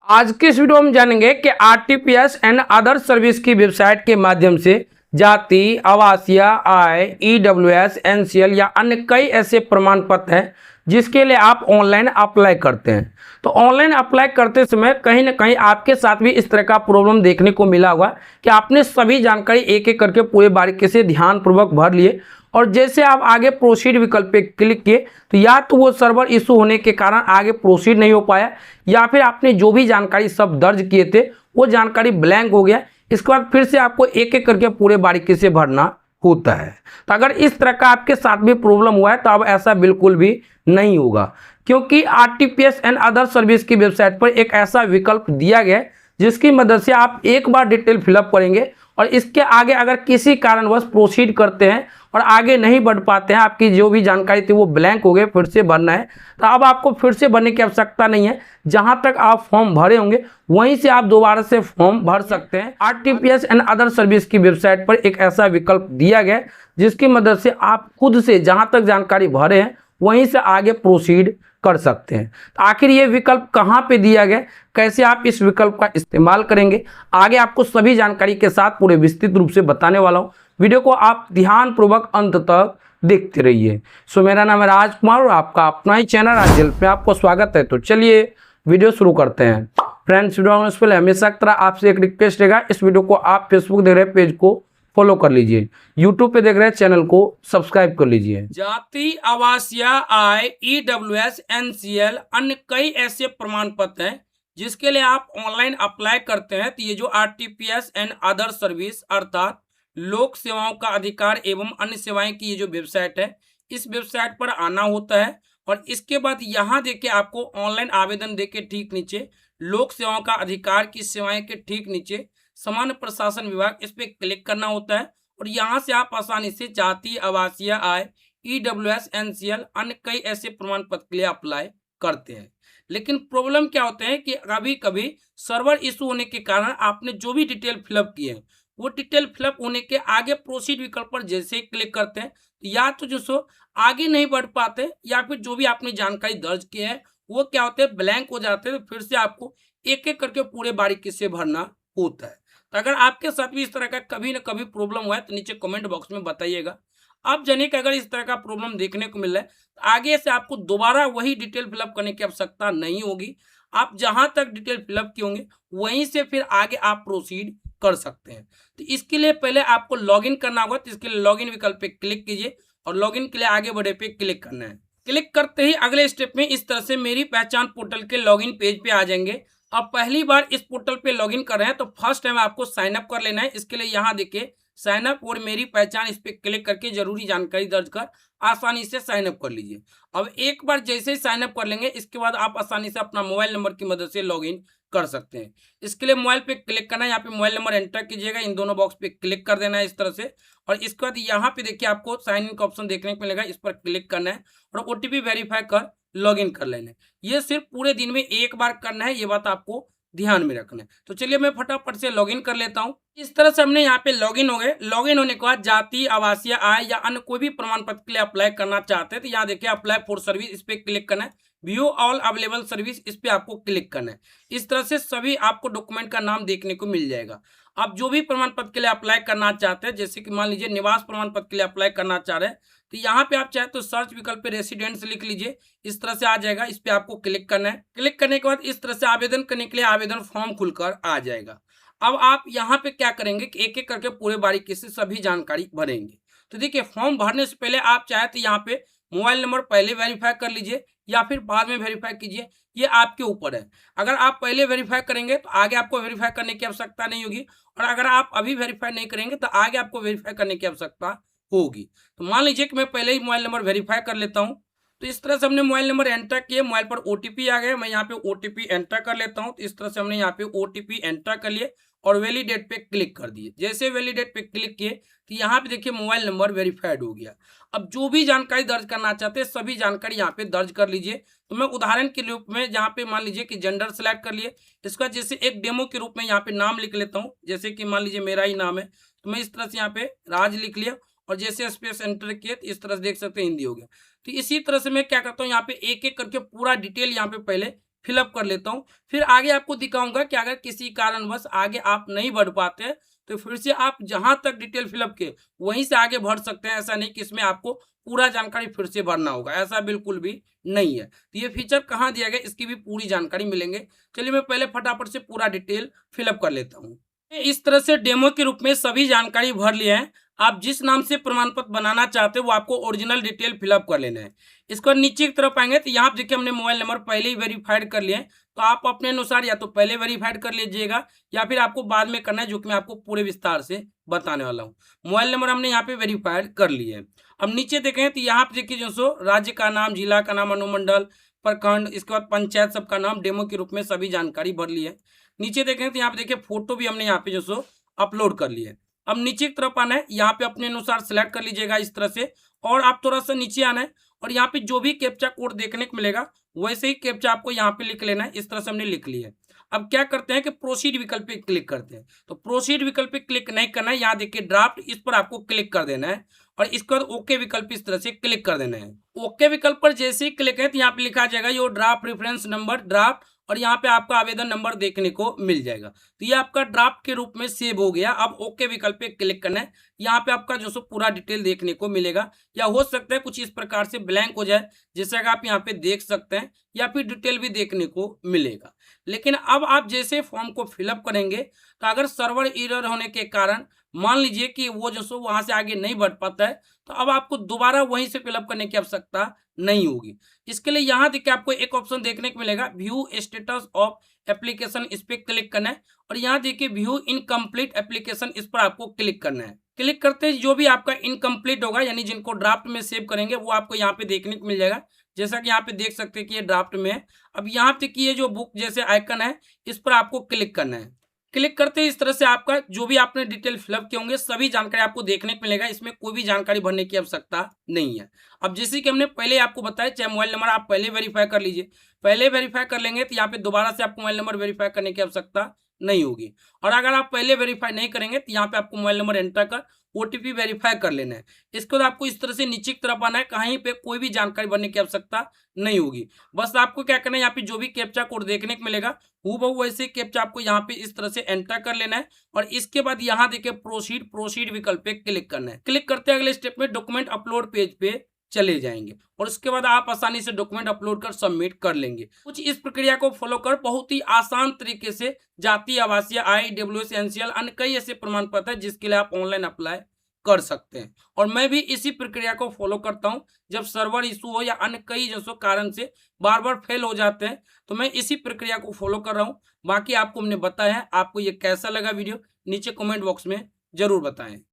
आज की इस वीडियो में जानेंगे कि आरटीपीएस एंड अदर सर्विस की वेबसाइट के माध्यम से जाति, आवासीय, आय, ईडब्ल्यूएस, एनसीएल या अन्य कई ऐसे प्रमाण पत्र हैं जिसके लिए आप ऑनलाइन अप्लाई करते हैं। तो ऑनलाइन अप्लाई करते समय कहीं ना कहीं आपके साथ भी इस तरह का प्रॉब्लम देखने को मिला होगा कि आपने सभी जानकारी एक एक करके पूरे बारीकी से ध्यानपूर्वक भर लिए और जैसे आप आगे प्रोसीड विकल्प पे क्लिक किए तो या तो वो सर्वर इशू होने के कारण आगे प्रोसीड नहीं हो पाया या फिर आपने जो भी जानकारी सब दर्ज किए थे वो जानकारी ब्लैंक हो गया। इसके बाद फिर से आपको एक एक करके पूरे बारीकी से भरना होता है। तो अगर इस तरह का आपके साथ भी प्रॉब्लम हुआ है तो अब ऐसा बिल्कुल भी नहीं होगा, क्योंकि आरटीपीएस एंड अदर सर्विस की वेबसाइट पर एक ऐसा विकल्प दिया गया है जिसकी मदद से आप एक बार डिटेल फिलअप करेंगे और इसके आगे अगर किसी कारणवश प्रोसीड करते हैं और आगे नहीं बढ़ पाते हैं, आपकी जो भी जानकारी थी वो ब्लैंक हो गए, फिर से भरना है, तो अब आपको फिर से भरने की आवश्यकता नहीं है। जहां तक आप फॉर्म भरे होंगे वहीं से आप दोबारा से फॉर्म भर सकते हैं। आरटीपीएस एंड अदर सर्विस की वेबसाइट पर एक ऐसा विकल्प दिया गया जिसकी मदद से आप खुद से जहां तक जानकारी भरे हैं वहीं से आगे प्रोसीड कर सकते हैं। तो आखिर ये विकल्प कहाँ पे दिया गया, कैसे आप इस विकल्प का इस्तेमाल करेंगे, आगे आपको सभी जानकारी के साथ पूरे विस्तृत रूप से बताने वाला हूँ। वीडियो को आप ध्यानपूर्वक अंत तक देखते रहिए। सो मेरा नाम है राजकुमार और आपका अपना ही चैनल आज हेल्प में आपको स्वागत है। तो चलिए वीडियो शुरू करते हैं। फ्रेंड्स, वीडियो से पहले हमेशा की तरह आपसे एक रिक्वेस्ट रहेगा, इस वीडियो को आप फेसबुक देख रहे पेज को फॉलो कर लीजिए, यूट्यूब पे देख रहे हैं चैनल को सब्सक्राइब कर लीजिए। जाति, आवासीय, आय, ईडब्ल्यूएस, एनसीएल अन्य कई ऐसे प्रमाण पत्र हैं जिसके लिए आप ऑनलाइन अप्लाई करते हैं। तो ये जो आरटीपीएस एंड अदर सर्विस अर्थात लोक सेवाओं का अधिकार एवं अन्य सेवाएं की ये जो वेबसाइट है, इस वेबसाइट पर आना होता है और इसके बाद यहाँ देखिए आपको ऑनलाइन आवेदन देके ठीक नीचे लोक सेवाओं का अधिकार की सेवाएं के ठीक नीचे सामान्य प्रशासन विभाग, इस पे क्लिक करना होता है और यहाँ से आप आसानी से जाति, आवासीय, आय, ईडब्ल्यूएस, एनसीएल अन्य कई ऐसे प्रमाण पत्र के लिए अप्लाई करते हैं। लेकिन प्रॉब्लम क्या होते हैं कि कभी कभी सर्वर इशू होने के कारण आपने जो भी डिटेल फिलअप किए हैं वो डिटेल फिलअप होने के आगे प्रोसीड विकल्प पर जैसे ही क्लिक करते हैं तो या तो जो सो आगे नहीं बढ़ पाते या फिर जो भी आपने जानकारी दर्ज की है वो क्या होते हैं ब्लैंक हो जाते हैं। तो फिर से आपको एक एक करके पूरे बारीकी से भरना होता है। तो अगर आपके साथ भी इस तरह का कभी ना कभी प्रॉब्लम हुआ है तो नीचे कमेंट बॉक्स में बताइएगा। आप जानिए कि अगर इस तरह का प्रॉब्लम देखने को मिल रहा है तो आगे से आपको दोबारा वही डिटेल फिलअप करने की आवश्यकता नहीं होगी। आप जहां तक डिटेल फिलअप किए होंगे वहीं से फिर आगे आप प्रोसीड कर सकते हैं। तो इसके लिए पहले आपको लॉगिन करना होगा, तो इसके लिए लॉगिन विकल्प पे क्लिक कीजिए और लॉगिन के लिए आगे बढ़े पे क्लिक करना है। क्लिक करते ही अगले स्टेप में इस तरह से मेरी पहचान पोर्टल के लॉगिन पेज पे आ जाएंगे। अब पहली बार इस पोर्टल पे लॉगिन कर रहे हैं तो फर्स्ट टाइम आपको साइन अप कर लेना है। इसके लिए यहाँ देखिए साइन अप और मेरी पहचान, इस पे क्लिक करके जरूरी जानकारी दर्ज कर आसानी से साइन अप कर लीजिए। अब एक बार जैसे ही साइन अप कर लेंगे इसके बाद आप आसानी से अपना मोबाइल नंबर की मदद से लॉगिन कर सकते हैं। इसके लिए मोबाइल पे क्लिक करना है, यहाँ पे मोबाइल नंबर एंटर कीजिएगा, इन दोनों बॉक्स पे क्लिक कर देना है इस तरह से। और इसके बाद यहाँ पे देखिए आपको साइन इन का ऑप्शन देखने को मिलेगा, इस पर क्लिक करना है और ओटीपी वेरीफाई कर लॉगिन कर लेना है। ये सिर्फ पूरे दिन में एक बार करना है, ये बात आपको ध्यान में रखना है। तो चलिए मैं फटाफट से लॉगिन कर लेता हूं। इस तरह से हमने यहाँ पे लॉगिन हो गए। लॉगिन होने के बाद जाति, आवासीय, आय या अन्य कोई भी प्रमाण पत्र के लिए अप्लाई करना चाहते हैं तो यहाँ देखिए अप्लाई फॉर सर्विस, इस पे क्लिक करना है। व्यू ऑल अवेलेबल सर्विस, इस पे आपको क्लिक करना है। इस तरह से सभी आपको डॉक्यूमेंट का नाम देखने को मिल जाएगा। आप जो भी प्रमाण पत्र के लिए अप्लाई करना चाहते हैं, जैसे कि मान लीजिए निवास प्रमाण पत्र के लिए अप्लाई करना चाह रहे हैं तो यहाँ पे आप चाहे तो सर्च विकल्प पे रेसिडेंट्स लिख लीजिए, इस तरह से आ जाएगा। इस पे आपको क्लिक करना है। क्लिक करने के बाद इस तरह से आवेदन करने के लिए आवेदन फॉर्म खुलकर आ जाएगा। अब आप यहाँ पे क्या करेंगे कि एक एक करके पूरे बारीकी से सभी जानकारी भरेंगे। तो देखिए फॉर्म भरने से पहले आप चाहे तो यहाँ पे मोबाइल नंबर पहले वेरीफाई कर लीजिए या फिर बाद में वेरीफाई कीजिए, ये आपके ऊपर है। अगर आप पहले वेरीफाई करेंगे तो आगे आपको वेरीफाई करने की आवश्यकता नहीं होगी और अगर आप अभी वेरीफाई नहीं करेंगे तो आगे आपको वेरीफाई करने की आवश्यकता होगी। तो मान लीजिए कि मैं पहले ही मोबाइल नंबर वेरीफाई कर लेता हूं। तो इस तरह से हमने मोबाइल नंबर एंटर किए, मोबाइल पर ओटीपी आ गया, मैं यहाँ पे ओटीपी एंटर कर लेता हूं। तो इस तरह से हमने यहाँ पे ओटीपी एंटर कर लिए और वैलिडेट पे क्लिक कर दिए। जैसे वैलिडेट पे क्लिक किए तो यहाँ पे देखिए मोबाइल नंबर वेरीफाइड हो गया। अब जो भी जानकारी दर्ज करना चाहते हैं सभी जानकारी यहाँ पे दर्ज कर लीजिए। तो मैं उदाहरण के रूप में जहाँ पे मान लीजिए कि जेंडर सेलेक्ट कर लिए, इसका जैसे एक डेमो के रूप में यहाँ पे नाम लिख लेता हूँ। जैसे कि मान लीजिए मेरा ही नाम है तो मैं इस तरह से यहाँ पे राज लिख लिया और जैसे स्पेस एंटर किए तो इस तरह से देख सकते हैं हिंदी हो गया। तो इसी तरह से मैं क्या करता हूँ यहाँ पे एक एक करके पूरा डिटेल यहाँ पे पहले फिलअप कर लेता हूँ। फिर आगे आपको दिखाऊंगा कि अगर किसी कारणवश आगे आप नहीं बढ़ पाते तो फिर से आप जहाँ तक डिटेल फिलअप किए वहीं से आगे बढ़ सकते हैं। ऐसा नहीं कि इसमें आपको पूरा जानकारी फिर से भरना होगा, ऐसा बिल्कुल भी नहीं है। तो ये फीचर कहाँ दिया गया इसकी भी पूरी जानकारी मिलेंगे। चलिए मैं पहले फटाफट से पूरा डिटेल फिलअप कर लेता हूँ। इस तरह से डेमो के रूप में सभी जानकारी भर लिए हैं। आप जिस नाम से प्रमाण पत्र बनाना चाहते हो वो आपको ओरिजिनल डिटेल फिलअप कर लेना है। इसको नीचे की तरफ आएंगे तो यहाँ पे देखिए हमने मोबाइल नंबर पहले ही वेरीफाइड कर लिए हैं। तो आप अपने अनुसार या तो पहले वेरीफाइड कर लीजिएगा या फिर आपको बाद में करना है, जो कि मैं आपको पूरे विस्तार से बताने वाला हूँ। मोबाइल नंबर हमने यहाँ पे वेरीफाइड कर लिए है। अब नीचे देखें तो यहाँ पे देखिए जो सो राज्य का नाम, जिला का नाम, अनुमंडल, प्रखंड, इसके बाद पंचायत सबका नाम डेमो के रूप में सभी जानकारी भर ली है। नीचे देखें तो यहाँ पे देखिए फोटो भी हमने यहाँ पे जो सो अपलोड कर लिए। अब नीचे की तरफ आना है, यहाँ पे अपने अनुसार सेलेक्ट कर लीजिएगा इस तरह से, और आप थोड़ा सा नीचे आना है और यहाँ पे जो भी कैप्चा कोड देखने को मिलेगा वैसे ही कैप्चा आपको यहाँ पे लिख लेना है। इस तरह से हमने लिख लिया है। अब क्या करते हैं कि प्रोसीड विकल्प पे क्लिक करते हैं। तो प्रोसीड विकल्प पे क्लिक नहीं करना है, यहाँ देखिए ड्राफ्ट, इस पर आपको क्लिक कर देना है और इसके बाद ओके विकल्प इस तरह से क्लिक कर देना है। ओके विकल्प पर जैसे ही क्लिक है तो यहाँ पे लिखा जाएगा your draft reference number draft, और यहाँ पे आपका आवेदन नंबर देखने को मिल जाएगा। तो ये आपका ड्राफ्ट के रूप में सेव हो गया। अब ओके विकल्प पे क्लिक करना है, यहाँ पे आपका जो सो पूरा डिटेल देखने को मिलेगा, या हो सकता है कुछ इस प्रकार से ब्लैंक हो जाए जैसा कि आप यहाँ पे देख सकते हैं, या फिर डिटेल भी देखने को मिलेगा। लेकिन अब आप जैसे फॉर्म को फिलअप करेंगे तो अगर सर्वर एरर होने के कारण मान लीजिए कि वो जो सो वहां से आगे नहीं बढ़ पाता है तो अब आपको दोबारा वहीं से फिलअप करने की आवश्यकता नहीं होगी। इसके लिए यहाँ देखिए आपको एक ऑप्शन देखने को मिलेगा व्यू स्टेटस ऑफ एप्लीकेशन, इस पर क्लिक करना है और यहाँ देखिए व्यू इनकम्प्लीट एप्लीकेशन, इस पर आपको क्लिक करना है। क्लिक करते ही जो भी आपका इनकम्प्लीट होगा यानी जिनको ड्राफ्ट में सेव करेंगे वो आपको यहाँ पे देखने को मिल जाएगा, जैसा कि यहाँ पे देख सकते हैं कि ये ड्राफ्ट में है। अब यहाँ पे की ये जो बुक जैसे आइकन है इस पर आपको क्लिक करना है। क्लिक करते ही इस तरह से आपका जो भी आपने डिटेल फिलअप किए होंगे सभी जानकारी आपको देखने को मिलेगा। इसमें कोई भी जानकारी भरने की आवश्यकता नहीं है। अब जैसे कि हमने पहले आपको बताया, चाहे मोबाइल नंबर आप पहले वेरीफाई कर लीजिए, पहले वेरीफाई कर लेंगे तो यहाँ पे दोबारा से आपको मोबाइल नंबर वेरीफाई करने की आवश्यकता नहीं होगी। और अगर आप पहले वेरीफाई नहीं करेंगे तो यहाँ पे आपको मोबाइल नंबर एंटर कर ओटीपी वेरीफाई कर लेना है। इसके बाद आपको इस तरह से नीचे की तरफ आना है, कहीं पे कोई भी जानकारी भरने की आवश्यकता नहीं होगी। बस आपको क्या करना है, यहाँ पे जो भी कैप्चा कोड देखने को मिलेगा हूबहू वैसे कैप्चा आपको यहाँ पे इस तरह से एंटर कर लेना है और इसके बाद यहाँ देखिए प्रोसीड विकल्प पे क्लिक करना है। क्लिक करते अगले स्टेप में डॉक्यूमेंट अपलोड पेज पे चले जाएंगे और उसके बाद आप आसानी से डॉक्यूमेंट अपलोड कर सबमिट कर लेंगे। कुछ इस प्रक्रिया को फॉलो कर बहुत ही आसान तरीके से जाति, आवासीय, IEWS, NCL अन्य कई ऐसे प्रमाण पत्र है जिसके लिए आप ऑनलाइन अप्लाई कर सकते हैं। और मैं भी इसी प्रक्रिया को फॉलो करता हूं। जब सर्वर इशू हो या अन्य कई जैसो कारण से बार बार फेल हो जाते हैं तो मैं इसी प्रक्रिया को फॉलो कर रहा हूं। बाकी आपको हमने बताया है। आपको ये कैसा लगा वीडियो नीचे कमेंट बॉक्स में जरूर बताएं।